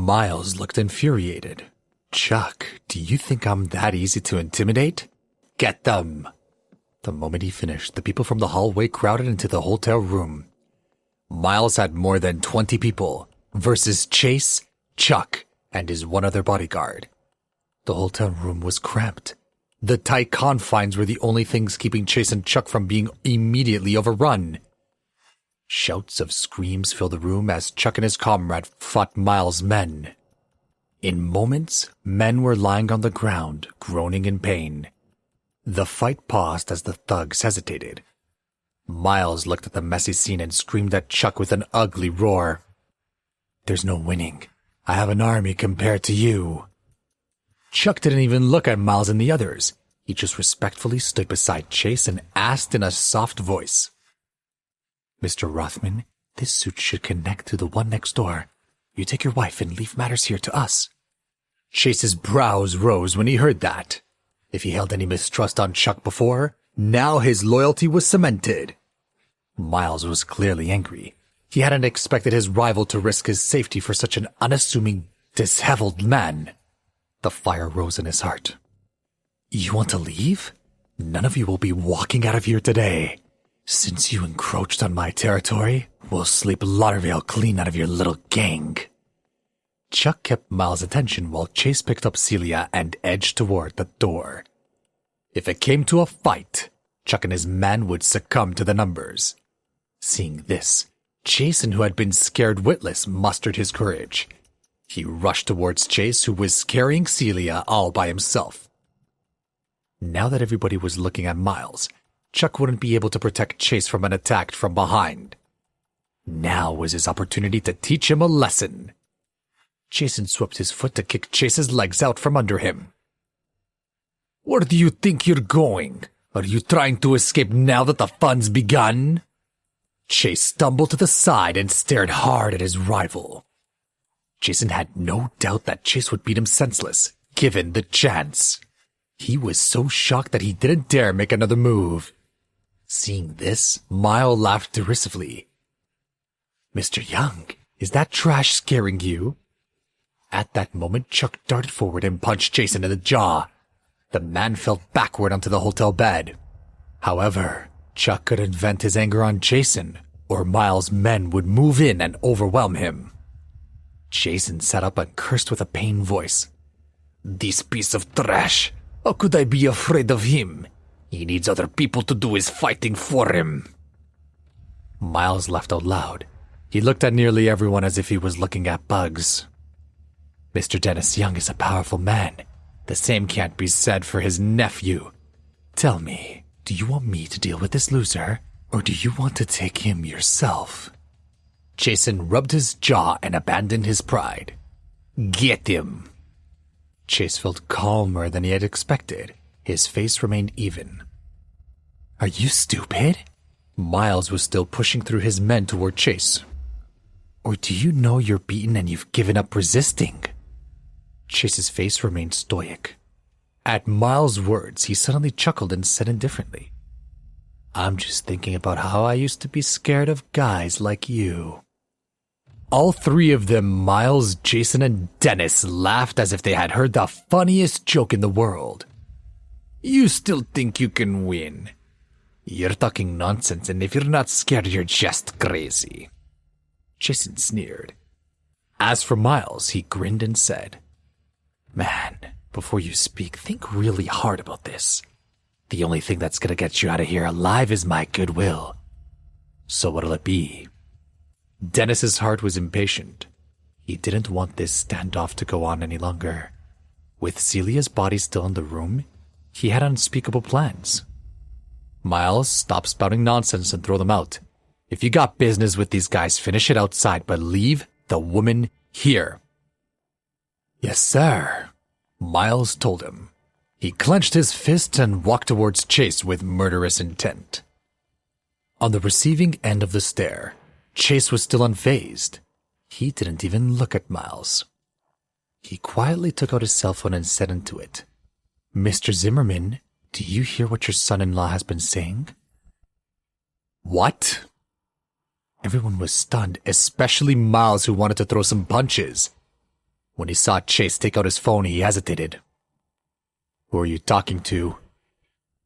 Miles looked infuriated. Chuck, do you think I'm that easy to intimidate? Get them! The moment he finished, the people from the hallway crowded into the hotel room. Miles had more than 20 people versus Chase, Chuck, and his one other bodyguard. The hotel room was cramped. The tight confines were the only things keeping Chase and Chuck from being immediately overrun. Shouts of screams filled the room as Chuck and his comrade fought Miles' men. In moments, men were lying on the ground, groaning in pain. The fight paused as the thugs hesitated. Miles looked at the messy scene and screamed at Chuck with an ugly roar. There's no winning. I have an army compared to you. Chuck didn't even look at Miles and the others. He just respectfully stood beside Chase and asked in a soft voice, Mr. Rothman, this suit should connect to the one next door. You take your wife and leave matters here to us. Chase's brows rose when he heard that. If he held any mistrust on Chuck before, now his loyalty was cemented. Miles was clearly angry. He hadn't expected his rival to risk his safety for such an unassuming, disheveled man. The fire rose in his heart. You want to leave? None of you will be walking out of here today. Since you encroached on my territory, we'll sleep Lauderdale clean out of your little gang. Chuck kept Miles' attention while Chase picked up Celia and edged toward the door. If it came to a fight, Chuck and his men would succumb to the numbers. Seeing this, Jason, who had been scared witless, mustered his courage. He rushed towards Chase, who was carrying Celia all by himself. Now that everybody was looking at Miles, Chuck wouldn't be able to protect Chase from an attack from behind. Now was his opportunity to teach him a lesson. Jason swept his foot to kick Chase's legs out from under him. Where do you think you're going? Are you trying to escape now that the fun's begun? Chase stumbled to the side and stared hard at his rival. Jason had no doubt that Chase would beat him senseless, given the chance. He was so shocked that he didn't dare make another move. Seeing this, Miles laughed derisively. Mr. Young, is that trash scaring you? At that moment, Chuck darted forward and punched Jason in the jaw. The man fell backward onto the hotel bed. However, Chuck couldn't vent his anger on Jason, or Miles' men would move in and overwhelm him. Jason sat up and cursed with a pained voice. This piece of trash! How could I be afraid of him? He needs other people to do his fighting for him. Miles laughed out loud. He looked at nearly everyone as if he was looking at bugs. Mr. Dennis Young is a powerful man. The same can't be said for his nephew. Tell me, do you want me to deal with this loser, or do you want to take him yourself? Jason rubbed his jaw and abandoned his pride. Get him! Chase felt calmer than he had expected. His face remained even. Are you stupid? Miles was still pushing through his men toward Chase. Or do you know you're beaten and you've given up resisting? Chase's face remained stoic. At Miles' words, he suddenly chuckled and said indifferently, I'm just thinking about how I used to be scared of guys like you. All three of them, Miles, Jason, and Dennis, laughed as if they had heard the funniest joke in the world. You still think you can win? You're talking nonsense, and if you're not scared, you're just crazy. Jason sneered. As for Miles, he grinned and said, Man, before you speak, think really hard about this. The only thing that's gonna get you out of here alive is my goodwill. So what'll it be? Dennis's heart was impatient. He didn't want this standoff to go on any longer. With Celia's body still in the room, he had unspeakable plans. Miles, stop spouting nonsense and throw them out. If you got business with these guys, finish it outside, but leave the woman here. Yes, sir, Miles told him. He clenched his fist and walked towards Chase with murderous intent. On the receiving end of the stare, Chase was still unfazed. He didn't even look at Miles. He quietly took out his cell phone and said into it, Mr. Zimmerman, do you hear what your son-in-law has been saying? What? Everyone was stunned, especially Miles, who wanted to throw some punches. When he saw Chase take out his phone, he hesitated. Who are you talking to?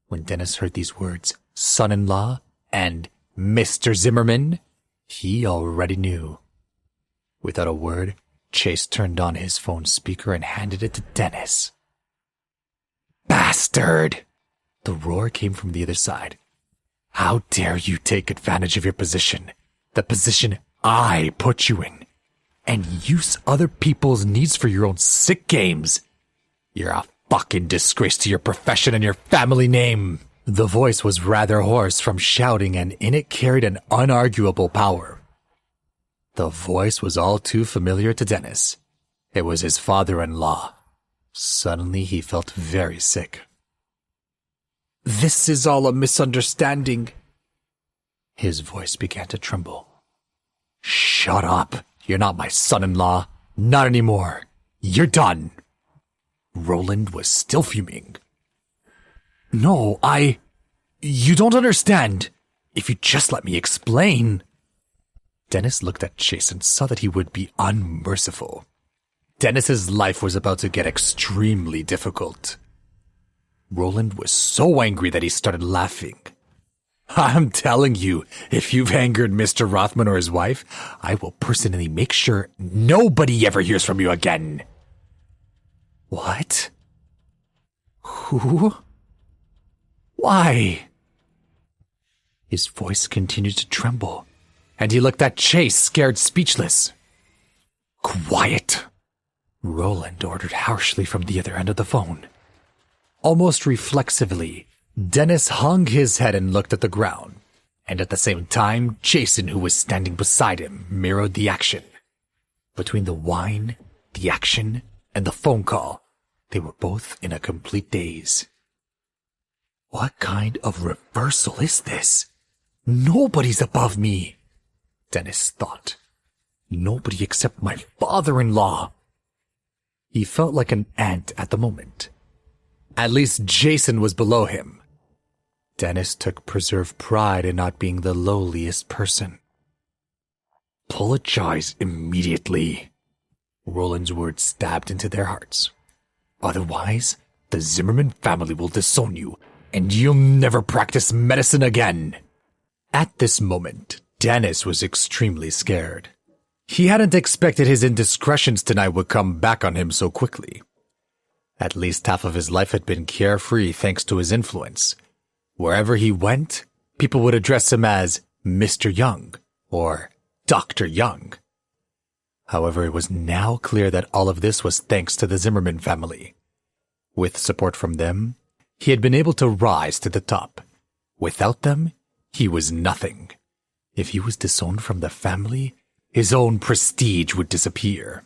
When Dennis heard these words, son-in-law and Mr. Zimmerman, he already knew. Without a word, Chase turned on his phone speaker and handed it to Dennis. Bastard! The roar came from the other side. How dare you take advantage of your position, the position I put you in, and use other people's needs for your own sick games? You're a fucking disgrace to your profession and your family name. The voice was rather hoarse from shouting, and in it carried an unarguable power. The voice was all too familiar to Dennis. It was his father-in-law. Suddenly he felt very sick. This is all a misunderstanding. His voice began to tremble. Shut up. You're not my son-in-law. Not anymore. You're done. Roland was still fuming. No, You don't understand. If you just let me explain. Dennis looked at Chase and saw that he would be unmerciful. Dennis's life was about to get extremely difficult. Roland was so angry that he started laughing. I'm telling you, if you've angered Mr. Rothman or his wife, I will personally make sure nobody ever hears from you again. What? Who? Why? His voice continued to tremble, and he looked at Chase, scared speechless. Quiet! Roland ordered harshly from the other end of the phone. Almost reflexively, Dennis hung his head and looked at the ground, and at the same time, Jason, who was standing beside him, mirrored the action. Between the whine, the action, and the phone call, they were both in a complete daze. What kind of reversal is this? Nobody's above me, Dennis thought. Nobody except my father-in-law. He felt like an ant at the moment. At least Jason was below him. Dennis took preserved pride in not being the lowliest person. Apologize immediately. Roland's words stabbed into their hearts. Otherwise, the Zimmerman family will disown you, and you'll never practice medicine again. At this moment, Dennis was extremely scared. He hadn't expected his indiscretions tonight would come back on him so quickly. At least half of his life had been carefree thanks to his influence. Wherever he went, people would address him as Mr. Young or Dr. Young. However, it was now clear that all of this was thanks to the Zimmerman family. With support from them, he had been able to rise to the top. Without them, he was nothing. If he was disowned from the family, his own prestige would disappear.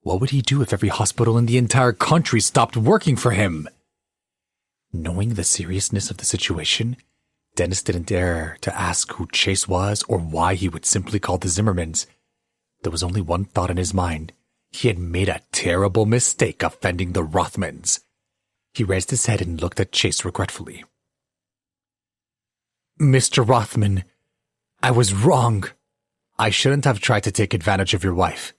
What would he do if every hospital in the entire country stopped working for him? Knowing the seriousness of the situation, Dennis didn't dare to ask who Chase was or why he would simply call the Zimmermans. There was only one thought in his mind. He had made a terrible mistake offending the Rothmans. He raised his head and looked at Chase regretfully. Mr. Rothman, I was wrong. I shouldn't have tried to take advantage of your wife.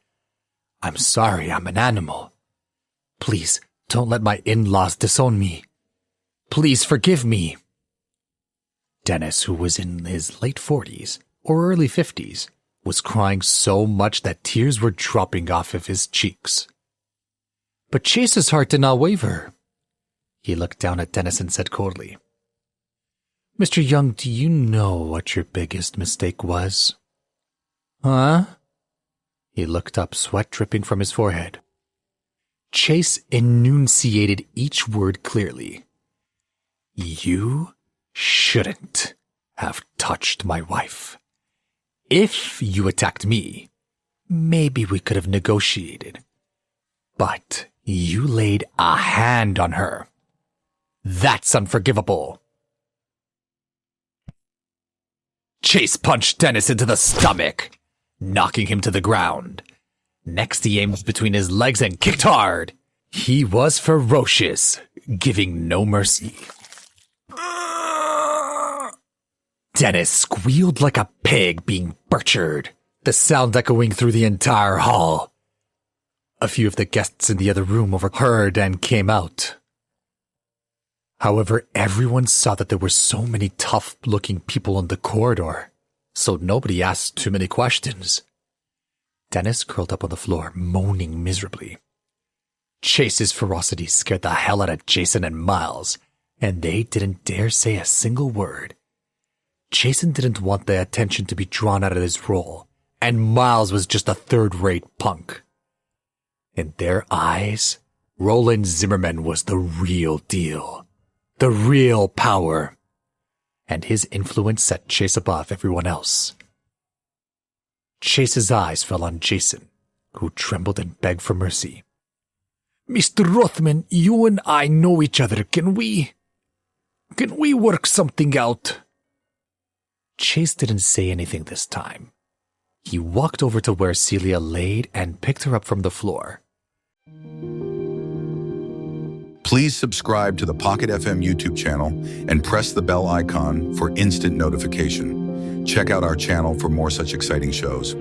I'm sorry, I'm an animal. Please, don't let my in-laws disown me. Please forgive me. Dennis, who was in his late 40s or early 50s, was crying so much that tears were dropping off of his cheeks. But Chase's heart did not waver. He looked down at Dennis and said coldly, Mr. Young, do you know what your biggest mistake was? Huh? He looked up, sweat dripping from his forehead. Chase enunciated each word clearly. You shouldn't have touched my wife. If you attacked me, maybe we could have negotiated. But you laid a hand on her. That's unforgivable. Chase punched Dennis into the stomach, knocking him to the ground. Next, he aimed between his legs and kicked hard. He was ferocious, giving no mercy. Dennis squealed like a pig being butchered, the sound echoing through the entire hall. A few of the guests in the other room overheard and came out. However, everyone saw that there were so many tough-looking people in the corridor, so nobody asked too many questions. Dennis curled up on the floor, moaning miserably. Chase's ferocity scared the hell out of Jason and Miles, and they didn't dare say a single word. Jason didn't want the attention to be drawn out of his role, and Miles was just a third-rate punk. In their eyes, Roland Zimmerman was the real deal, the real power, and his influence set Chase above everyone else. Chase's eyes fell on Jason, who trembled and begged for mercy. "Mr. Rothman, you and I know each other. Can we work something out?" Chase didn't say anything this time. He walked over to where Celia laid and picked her up from the floor. Please subscribe to the Pocket FM YouTube channel and press the bell icon for instant notification. Check out our channel for more such exciting shows.